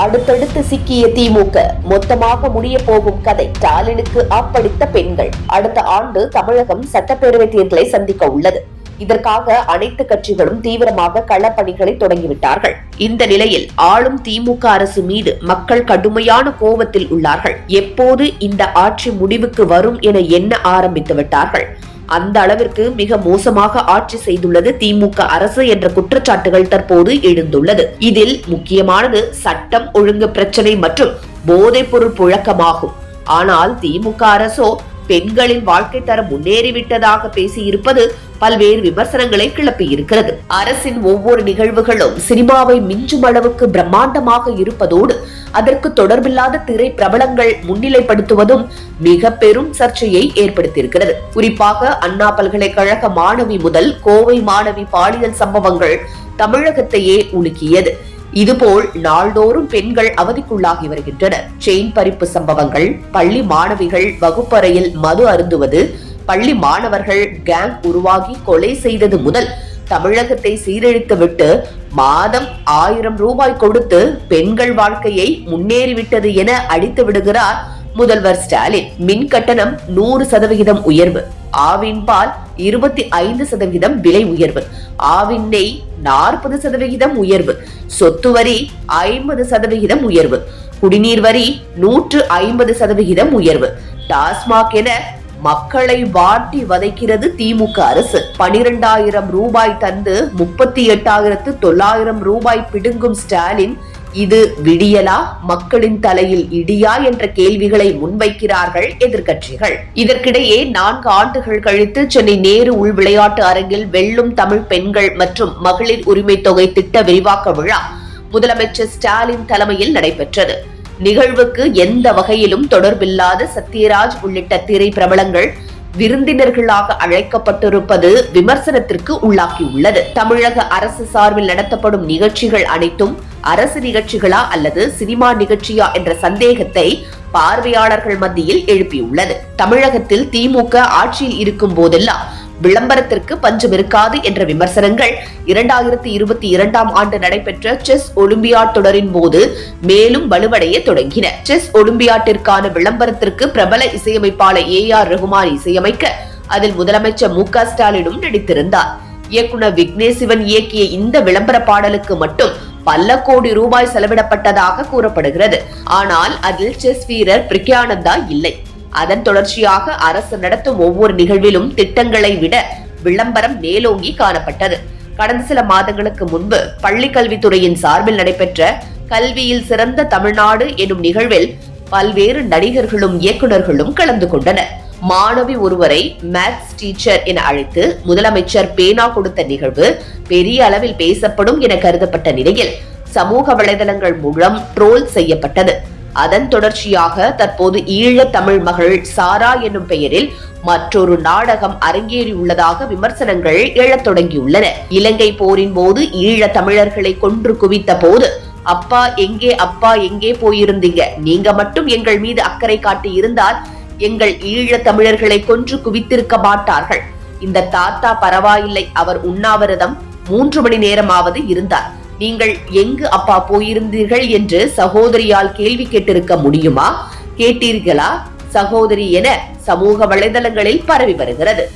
அடுத்தடுத்து சிக்கிய திமுக மொத்தமாக முடிய போகும் கதை. ஸ்டாலினுக்கு ஆப்படித்த பெண்கள். அடுத்த ஆண்டு தமிழகம் சட்டப்பேரவை தேர்தலை சந்திக்க உள்ளது. இதற்காக அனைத்து கட்சிகளும் தீவிரமாக களப்பணிகளை தொடங்கிவிட்டார்கள். இந்த நிலையில் ஆளும் திமுக அரசு மீது மக்கள் கடுமையான கோபத்தில் உள்ளார்கள். எப்போது இந்த ஆட்சி முடிவுக்கு வரும் என எண்ண ஆரம்பித்து விட்டார்கள். அந்த அளவிற்கு மிக மோசமாக ஆட்சி செய்துள்ளது திமுக அரசு என்ற குற்றச்சாட்டுகள் தற்போது எழுந்துள்ளது. இதில் முக்கியமானது சட்டம் ஒழுங்கு பிரச்சனை மற்றும் போதைப் பொருள் புழக்கமாகும். ஆனால் திமுக அரசோ பெண்களின் வாழ்க்கை தரம் முன்னேறிவிட்டதாக பேசியிருப்பது பல்வேறு விமர்சனங்களை கிளப்பி இருக்கிறது. அரசின் ஒவ்வொரு நிகழ்வுகளும் சினிமாவை மிஞ்சும் அளவுக்கு பிரம்மாண்டமாக இருப்பதோடு அதற்கு தொடர்பில்லாத திரை பிரபலங்கள் முன்னிலைப்படுத்துவதும் மிக பெரும் சர்ச்சையை ஏற்படுத்தியிருக்கிறது. குறிப்பாக அண்ணா பல்கலைக்கழக மாணவி முதல் கோவை மாணவி பாலியல் சம்பவங்கள் தமிழகத்தையே உலுக்கியது. இதுபோல் நாள்தோறும் பெண்கள் அவதிக்குள்ளாகி வருகின்றனர். செயின் பறிப்பு சம்பவங்கள், பள்ளி மாணவிகள் வகுப்பறையில் மது அருந்துவது, பள்ளி மாணவர்கள் கேங் உருவாகி கொலை செய்தது முதல் தமிழகத்தை சீரழித்துவிட்டு மாதம் 1000 ரூபாய் கொடுத்து பெண்கள் வாழ்க்கையை முன்னேறிவிட்டது என அடித்து விடுகிறார் முதல்வர் ஸ்டாலின். மின் கட்டணம் 100% உயர்வு, ஆவின் பால் 25% விலை உயர்வு, ஆவின் நெய் 40% உயர்வு, சொத்து வரி 50% உயர்வு, குடிநீர் வரி 150% உயர்வு, டாஸ்மாக் என மக்களை வாட்டி வதைக்கிறது திமுக அரசு. 12,000 ரூபாய் தந்து 38,900 ரூபாய் பிடுங்கும் ஸ்டாலின் இது விடியலா, மக்களின் தலையில் இடியா என்ற கேள்விகளை முன்வைக்கிறார்கள் எதிர்க்கட்சிகள். இதற்கிடையே 4 ஆண்டுகள் கழித்து சென்னை நேரு உள் விளையாட்டு அரங்கில் வெல்லும் தமிழ் பெண்கள் மற்றும் மகளிர் உரிமை தொகை திட்ட விரிவாக்க விழா முதலமைச்சர் ஸ்டாலின் தலைமையில் நடைபெற்றது. நிகழ்வுக்கு எந்த வகையிலும் தொடர்பில்லாத சத்யராஜ் உள்ளிட்ட திரை பிரபலங்கள் விருந்தினர்களாக அழைக்கப்பட்டிருப்பது விமர்சனத்திற்கு உள்ளாக்கியுள்ளது. தமிழக அரசு சார்பில் நடத்தப்படும் நிகழ்ச்சிகள் அனைத்தும் அரசு நிகழ்ச்சிகளா அல்லது சினிமா நிகழ்ச்சியா என்ற சந்தேகத்தை பார்வையாளர்கள் மத்தியில் எழுப்பியுள்ளது. தமிழகத்தில் திமுக ஆட்சியில் இருக்கும் போதெல்லாம் விளம்பரத்திற்கு பஞ்சம் இருக்காது என்ற விமர்சனங்கள் 2022ஆம் ஆண்டு நடைபெற்ற செஸ் ஒலிம்பியாட் தொடரின் போது மேலும் வலுவடைய தொடங்கின. செஸ் ஒலிம்பியாட்டிற்கான விளம்பரத்திற்கு பிரபல இசையமைப்பாளர் AR ரகுமான் இசையமைக்க அதில் முதலமைச்சர் மு.க. ஸ்டாலினும் நடித்திருந்தார். இயக்குனர் விக்னேஷ் சிவன் இயக்கிய இந்த விளம்பர பாடலுக்கு மட்டும் பல கோடி ரூபாய் செலவிடப்பட்டதாக கூறப்படுகிறது. ஆனால் அதில் செஸ் வீரர் பிரக்யானந்தா இல்லை. அதன் தொடர்ச்சியாக அரசு நடத்தும் ஒவ்வொரு நிகழ்விலும் திட்டங்களை விட விளம்பரம் மேலோங்கி காணப்பட்டது. கடந்த சில மாதங்களுக்கு முன்பு பள்ளி கல்வித்துறையின் சார்பில் நடைபெற்ற கல்வியில் சிறந்த தமிழ்நாடு எனும் நிகழ்வில் பல்வேறு நடிகர்களும் இயக்குநர்களும் கலந்து கொண்டனர். மாணவி ஒருவரை மேத்ஸ் டீச்சர் என அழைத்து முதலமைச்சர் பேனா கொடுத்த நிகழ்வு பெரிய அளவில் பேசப்படும் என கருதப்பட்ட நிலையில் சமூக வலைதளங்கள் மூலம் ட்ரோல் செய்யப்பட்டது. அதன் தொடர்ச்சியாக தற்போது ஈழ தமிழ் மகள் சாரா என்னும் பெயரில் மற்றொரு நாடகம் அரங்கேறியுள்ளதாக விமர்சனங்கள் எழத் தொடங்கியுள்ளன. இலங்கை போரின் போது ஈழ தமிழர்களை கொன்று குவித்த போது அப்பா எங்கே போயிருந்தீங்க, நீங்க மட்டும் எங்கள் மீது அக்கறை காட்டி இருந்தால் எங்கள் ஈழ தமிழர்களை கொன்று குவித்திருக்க மாட்டார்கள். இந்த தாத்தா பரவாயில்லை, அவர் உண்ணாவிரதம் 3 மணி நேரமாவது இருந்தார், நீங்கள் எங்கு அப்பா போயிருந்தீர்கள் என்று சகோதரியால் கேள்வி கேட்டிருக்க முடியுமா? கேட்டீர்களா சகோதரி என சமூக வலைதளங்களில் பரவி வருகிறது.